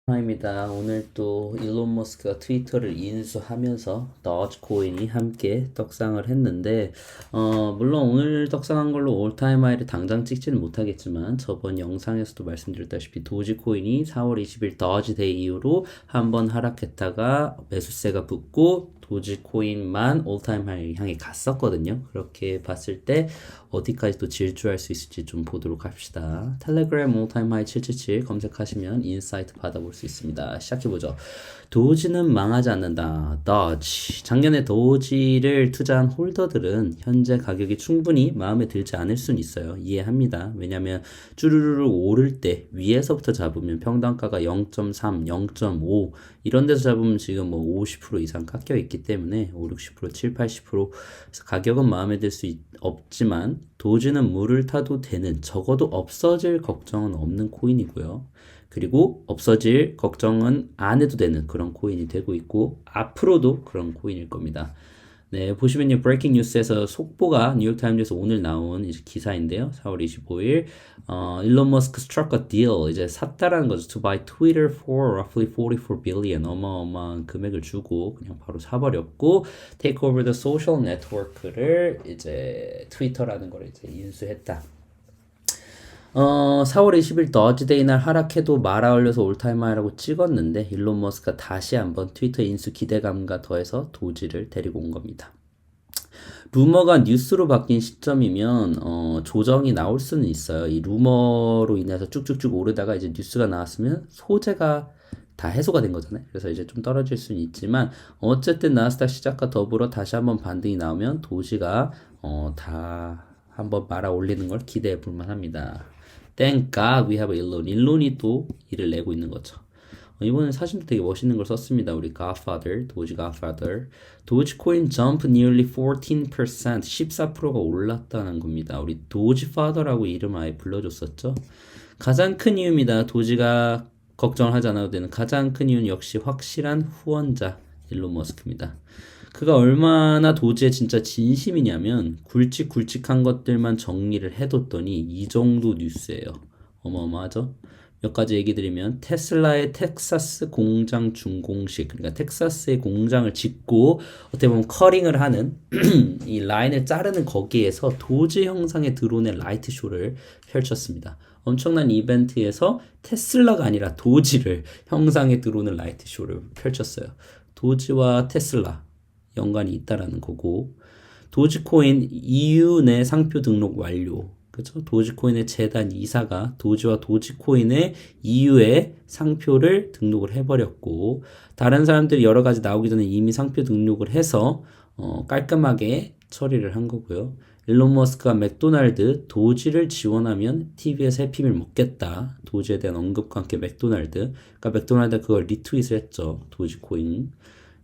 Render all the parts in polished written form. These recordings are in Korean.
입니다. 오늘 또 일론 머스크가 트위터를 인수하면서 도지코인이 함께 떡상을 했는데 물론 오늘 떡상한 걸로 올타임 하이를 당장 찍지는 못하겠지만 저번 영상에서도 말씀드렸다시피 도지코인이 4월 20일 도지데이 이후로 한번 하락했다가 매수세가 붙고 도지코인만 올타임 하이를 향해 갔었거든요. 그렇게 봤을 때 어디까지 또 질주할 수 있을지 좀 보도록 합시다. 텔레그램 올타임 하이 777 검색하시면 인사이트 받아볼 수 있습니다. 시작해보죠. 도지는 망하지 않는다. 도지. 작년에 도지를 투자한 홀더들은 현재 가격이 충분히 마음에 들지 않을 수는 있어요. 이해합니다. 왜냐면 쭈루루루 오를 때 위에서부터 잡으면 평단가가 0.3, 0.5 이런 데서 잡으면 지금 뭐 50% 이상 깎여 있기 때문에 5, 60%, 7, 80% 그래서 가격은 마음에 들 수 없지만 도지는 물을 타도 되는 적어도 없어질 걱정은 없는 코인이고요. 그리고 없어질 걱정은 안 해도 되는 그런 코인이 되고 있고 앞으로도 그런 코인일 겁니다. 네, 보시면요. 브레이킹 뉴스에서 속보가 뉴욕타임즈에서 오늘 나온 이제 기사인데요. 4월 25일 일론 머스크 struck a deal 이제 샀다라는 거죠. To buy Twitter for roughly 44 billion 어마어마한 금액을 주고 그냥 바로 사버렸고 take over the social network를 이제 트위터라는 걸 이제 인수했다. 4월 20일 더즈데이 날 하락해도 말아 올려서 올타임하이라고 찍었는데 일론 머스크가 다시 한번 트위터 인수 기대감과 더해서 도지를 데리고 온 겁니다. 루머가 뉴스로 바뀐 시점이면 조정이 나올 수는 있어요. 이 루머로 인해서 쭉쭉쭉 오르다가 이제 뉴스가 나왔으면 소재가 다 해소가 된 거잖아요. 그래서 이제 좀 떨어질 수는 있지만 어쨌든 나스닥 시작과 더불어 다시 한번 반등이 나오면 도지가 다 한번 말아 올리는 걸 기대해 볼 만합니다. Thank God we have 일론. 일론이 또 일을 내고 있는 거죠. 이번엔 사진도 되게 멋있는 걸 썼습니다. 우리 Godfather, 도지 Godfather. 도지코인 jump nearly 14%, 14%가 올랐다는 겁니다. 우리 도지파더라고 이름 아예 불러줬었죠. 가장 큰 이유입니다. 도지가 걱정을 하지 않아도 되는 가장 큰 이유는 역시 확실한 후원자 일론 머스크입니다. 그가 얼마나 도지에 진짜 진심이냐면 굵직굵직한 것들만 정리를 해뒀더니 이 정도 뉴스예요. 어마어마하죠? 몇 가지 얘기 드리면 테슬라의 텍사스 공장 준공식 그러니까 텍사스의 공장을 짓고 어떻게 보면 커링을 하는 이 라인을 자르는 거기에서 도지 형상의 드론의 라이트 쇼를 펼쳤습니다. 엄청난 이벤트에서 테슬라가 아니라 도지를 형상의 드론의 라이트 쇼를 펼쳤어요. 도지와 테슬라 연관이 있다라는 거고 도지코인 EU 내 상표 등록 완료. 그렇죠? 도지코인의 재단 이사가 도지와 도지코인의 EU에 상표를 등록을 해버렸고 다른 사람들이 여러 가지 나오기 전에 이미 상표 등록을 해서 깔끔하게 처리를 한 거고요. 일론 머스크가 맥도날드 도지를 지원하면 TV에서 해피밀 먹겠다. 도지에 대한 언급과 함께 맥도날드. 그러니까 맥도날드가 그걸 리트윗을 했죠. 도지코인.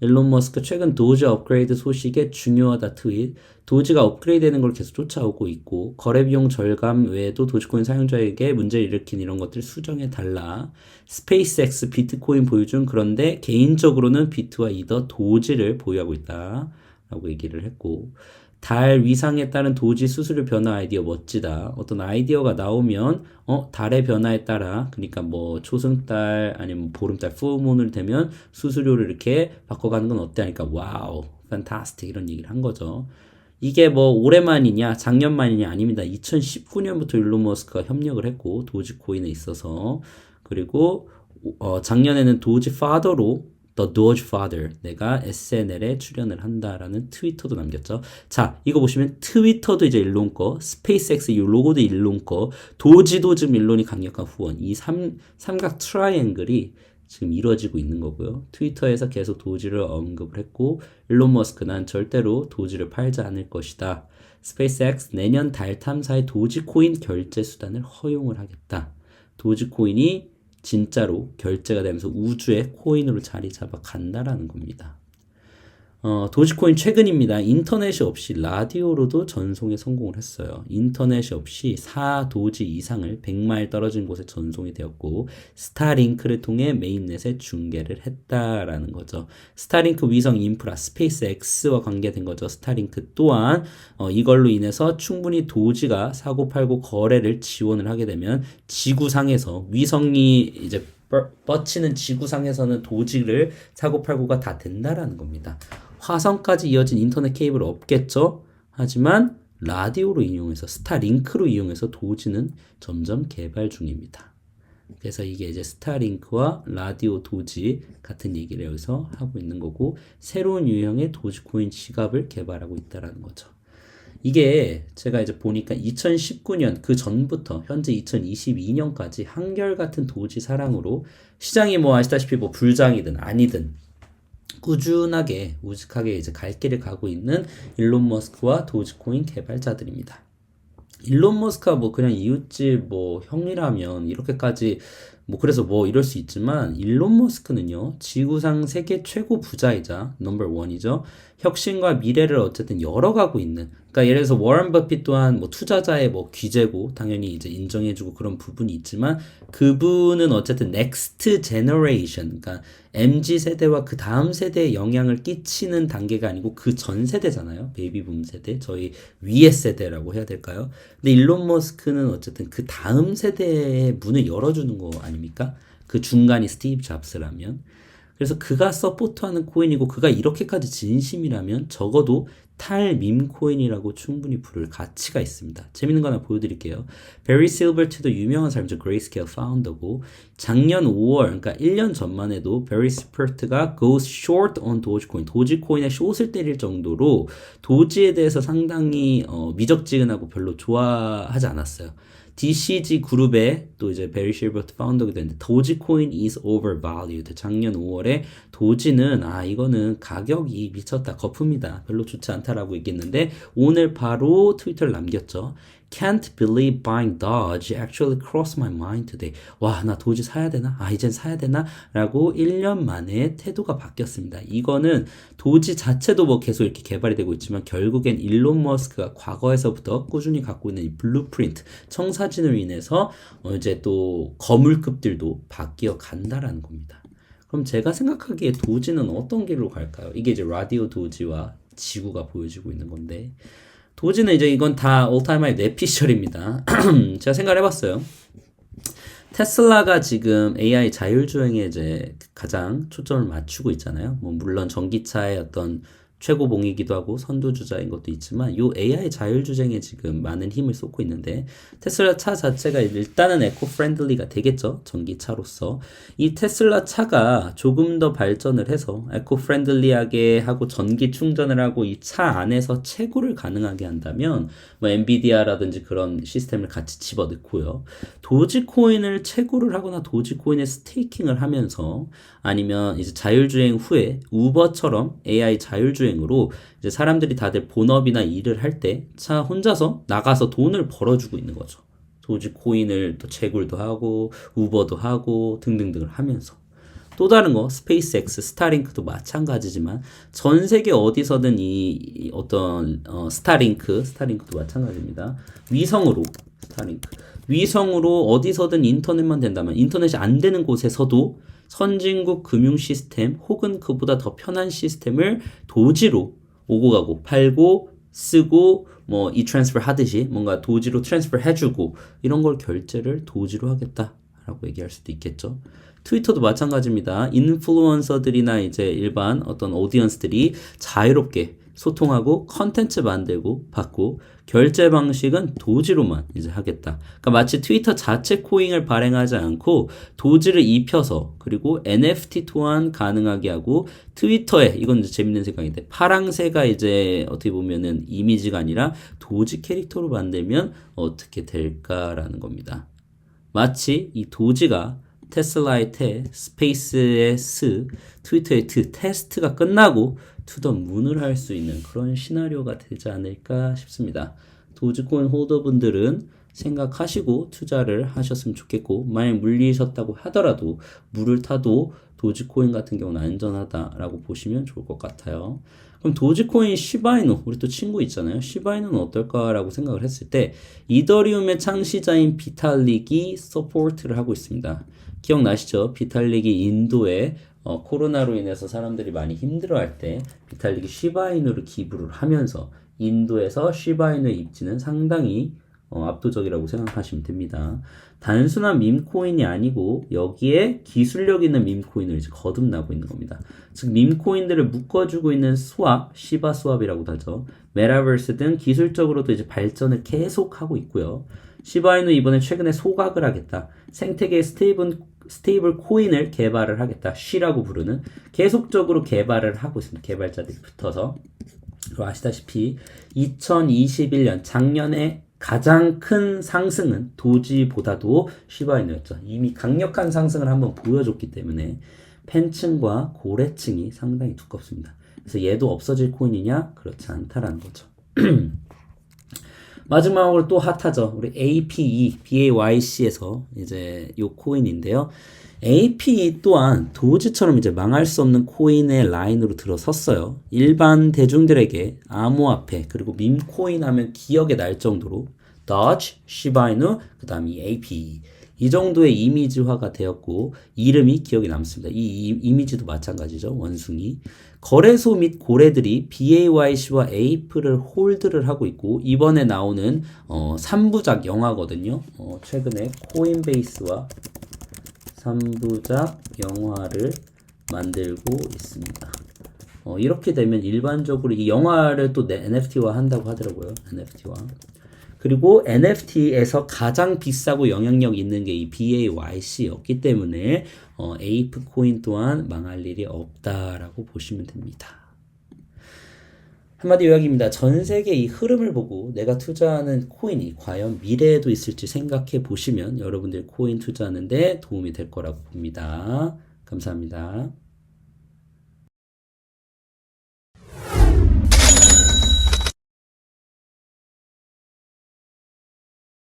일론 머스크 최근 도지 업그레이드 소식에 중요하다 트윗. 도지가 업그레이드 되는 걸 계속 쫓아오고 있고 거래 비용 절감 외에도 도지코인 사용자에게 문제를 일으킨 이런 것들 수정해 달라. 스페이스X 비트코인 보유 중 그런데 개인적으로는 비트와 이더 도지를 보유하고 있다. 라고 얘기를 했고 달 위상에 따른 도지 수수료 변화 아이디어 멋지다. 어떤 아이디어가 나오면 달의 변화에 따라 그러니까 뭐 초승달 아니면 보름달 풀문을 되면 수수료를 이렇게 바꿔가는 건 어때 하니까 와우 판타스틱 이런 얘기를 한 거죠. 이게 뭐 올해만이냐 작년만이냐 아닙니다. 2019년부터 일론 머스크가 협력을 했고 도지코인에 있어서 그리고 작년에는 도지 파더로 The Doge Father 내가 SNL에 출연을 한다라는 트위터도 남겼죠. 자 이거 보시면 트위터도 이제 일론 거 스페이스X 이 로고도 일론 거 도지도 지금 일론이 강력한 후원 이 삼각 트라이앵글이 지금 이루어지고 있는 거고요. 트위터에서 계속 도지를 언급을 했고 일론 머스크는 절대로 도지를 팔지 않을 것이다. 스페이스X 내년 달 탐사의 도지코인 결제 수단을 허용을 하겠다. 도지코인이 진짜로 결제가 되면서 우주의 코인으로 자리 잡아 간다라는 겁니다. 도지코인 최근입니다. 인터넷이 없이 라디오로도 전송에 성공을 했어요. 인터넷이 없이 4도지 이상을 100마일 떨어진 곳에 전송이 되었고 스타링크를 통해 메인넷에 중계를 했다라는 거죠. 스타링크 위성 인프라 스페이스X와 관계된 거죠. 스타링크 또한 이걸로 인해서 충분히 도지가 사고팔고 거래를 지원을 하게 되면 지구상에서 위성이 이제 뻗치는 지구상에서는 도지를 사고팔고가 다 된다라는 겁니다. 화성까지 이어진 인터넷 케이블 없겠죠? 하지만 라디오로 이용해서 스타링크로 이용해서 도지는 점점 개발 중입니다. 그래서 이게 이제 스타링크와 라디오 도지 같은 얘기를 여기서 하고 있는 거고 새로운 유형의 도지코인 지갑을 개발하고 있다라는 거죠. 이게 제가 이제 보니까 2019년 그 전부터 현재 2022년까지 한결같은 도지 사랑으로 시장이 뭐 아시다시피 뭐 불장이든 아니든 꾸준하게 우직하게 이제 갈 길을 가고 있는 일론 머스크와 도지코인 개발자들입니다. 일론 머스크가 뭐 그냥 이웃집 뭐 형이라면 이렇게까지 뭐 그래서 뭐 이럴 수 있지만 일론 머스크는요 지구상 세계 최고 부자이자 넘버 원이죠. 혁신과 미래를 어쨌든 열어가고 있는 그러니까 예를 들어서 워런 버핏 또한 뭐 투자자의 뭐 귀재고 당연히 이제 인정해주고 그런 부분이 있지만 그분은 어쨌든 넥스트 제너레이션 그러니까 MZ 세대와 그 다음 세대에 영향을 끼치는 단계가 아니고 그 전 세대잖아요. 베이비붐 세대 저희 위의 세대라고 해야 될까요? 근데 일론 머스크는 어쨌든 그 다음 세대의 문을 열어주는 거 아닙니까? 그 중간이 스티브 잡스라면 그래서 그가 서포트하는 코인이고 그가 이렇게까지 진심이라면 적어도 탈밈 코인이라고 충분히 부를 가치가 있습니다. 재밌는 거 하나 보여드릴게요. 베리 실버트도 유명한 사람이죠. 그레이스케일 파운더고 작년 5월 그러니까 1년 전만 해도 베리 실버트가 goes short on 도지코인 도지코인에 숏을 때릴 정도로 도지에 대해서 상당히 미적지근하고 별로 좋아하지 않았어요. DCG 그룹의 또 이제 베리 실버트 파운더가 됐는데 도지코인 is overvalued. 작년 5월에 도지는 이거는 가격이 미쳤다. 거품이다. 별로 좋지 않다라고 얘기했는데 오늘 바로 트위터를 남겼죠. Can't believe buying Doge actually crossed my mind today. 와, 나 도지 사야 되나? 이젠 사야 되나? 라고 1년 만에 태도가 바뀌었습니다. 이거는 도지 자체도 뭐 계속 이렇게 개발이 되고 있지만 결국엔 일론 머스크가 과거에서부터 꾸준히 갖고 있는 이 블루프린트, 청사진으로 인해서 이제 또 거물급들도 바뀌어 간다라는 겁니다. 그럼 제가 생각하기에 도지는 어떤 길로 갈까요? 이게 이제 라디오 도지와 지구가 보여지고 있는 건데 도지는 이제 이건 다 올타임하이 뇌피셜입니다. 제가 생각을 해봤어요. 테슬라가 지금 AI 자율주행에 이제 가장 초점을 맞추고 있잖아요. 뭐 물론 전기차의 어떤 최고봉이기도 하고 선두주자인 것도 있지만 요 AI 자율주행에 지금 많은 힘을 쏟고 있는데 테슬라 차 자체가 일단은 에코 프렌들리가 되겠죠. 전기차로서. 이 테슬라 차가 조금 더 발전을 해서 에코 프렌들리하게 하고 전기 충전을 하고 이 차 안에서 채굴을 가능하게 한다면 뭐 엔비디아라든지 그런 시스템을 같이 집어넣고요. 도지코인을 채굴을 하거나 도지코인에 스테이킹을 하면서 아니면 이제 자율주행 후에 우버처럼 AI 자율주행으로 이제 사람들이 다들 본업이나 일을 할 때 차 혼자서 나가서 돈을 벌어주고 있는 거죠. 도지코인을 또 채굴도 하고 우버도 하고 등등등을 하면서 또 다른 거 스페이스X, 스타링크도 마찬가지지만 전 세계 어디서든 이 어떤 스타링크도 마찬가지입니다. 위성으로 스타링크 위성으로 어디서든 인터넷만 된다면 인터넷이 안 되는 곳에서도 선진국 금융 시스템 혹은 그보다 더 편한 시스템을 도지로 오고 가고 팔고 쓰고 뭐 이 트랜스퍼 하듯이 뭔가 도지로 트랜스퍼 해주고 이런 걸 결제를 도지로 하겠다라고 얘기할 수도 있겠죠. 트위터도 마찬가지입니다. 인플루언서들이나 이제 일반 어떤 오디언스들이 자유롭게 소통하고 컨텐츠 만들고 받고 결제 방식은 도지로만 이제 하겠다. 그러니까 마치 트위터 자체 코인을 발행하지 않고 도지를 입혀서 그리고 NFT 또한 가능하게 하고 트위터에 이건 이제 재밌는 생각인데 파랑새가 이제 어떻게 보면은 이미지가 아니라 도지 캐릭터로 만들면 어떻게 될까라는 겁니다. 마치 이 도지가 테슬라의 테, 스페이스의 스, 트위터의 트, 테스트가 끝나고 투더 문을 할 수 있는 그런 시나리오가 되지 않을까 싶습니다. 도지코인 홀더분들은 생각하시고 투자를 하셨으면 좋겠고 만약 물리셨다고 하더라도 물을 타도 도지코인 같은 경우는 안전하다라고 보시면 좋을 것 같아요. 그럼 도지코인 시바이누 우리 또 친구 있잖아요. 시바이누는 어떨까라고 생각을 했을 때 이더리움의 창시자인 비탈릭이 서포트를 하고 있습니다. 기억나시죠? 비탈릭이 인도에 코로나로 인해서 사람들이 많이 힘들어할 때 비탈릭이 시바이누를 기부를 하면서 인도에서 시바이누의 입지는 상당히 압도적이라고 생각하시면 됩니다. 단순한 밈코인이 아니고 여기에 기술력 있는 밈코인을 이제 거듭나고 있는 겁니다. 즉 밈코인들을 묶어주고 있는 스왑, 시바 스왑이라고도 하죠. 메타버스 등 기술적으로도 이제 발전을 계속하고 있고요. 시바이누 이번에 최근에 소각을 하겠다. 생태계 스테이블 코인을 개발을 하겠다. 쉬라고 부르는 계속적으로 개발을 하고 있습니다. 개발자들이 붙어서. 그리고 아시다시피 2021년 작년에 가장 큰 상승은 도지보다도 시바이누였죠. 이미 강력한 상승을 한번 보여줬기 때문에 팬층과 고래층이 상당히 두껍습니다. 그래서 얘도 없어질 코인이냐? 그렇지 않다라는 거죠. 마지막으로 또 핫하죠. 우리 APE, BAYC에서 이제 요 코인인데요. APE 또한 도지처럼 이제 망할 수 없는 코인의 라인으로 들어섰어요. 일반 대중들에게 암호화폐 그리고 밈코인 하면 기억에 날 정도로 Doge, 시바이누, 그 다음 이 APE 이 정도의 이미지화가 되었고 이름이 기억에 남습니다. 이 이미지도 마찬가지죠. 원숭이. 거래소 및 고래들이 BAYC와 에이프를 홀드를 하고 있고 이번에 나오는 3부작 영화거든요. 최근에 코인베이스와 3부작 영화를 만들고 있습니다. 이렇게 되면 일반적으로 이 영화를 또 NFT화 한다고 하더라고요. NFT화. 그리고 NFT에서 가장 비싸고 영향력 있는 게 이 BAYC였기 때문에 에이프 코인 또한 망할 일이 없다라고 보시면 됩니다. 한마디 요약입니다. 전 세계 이 흐름을 보고 내가 투자하는 코인이 과연 미래에도 있을지 생각해 보시면 여러분들 코인 투자하는데 도움이 될 거라고 봅니다. 감사합니다.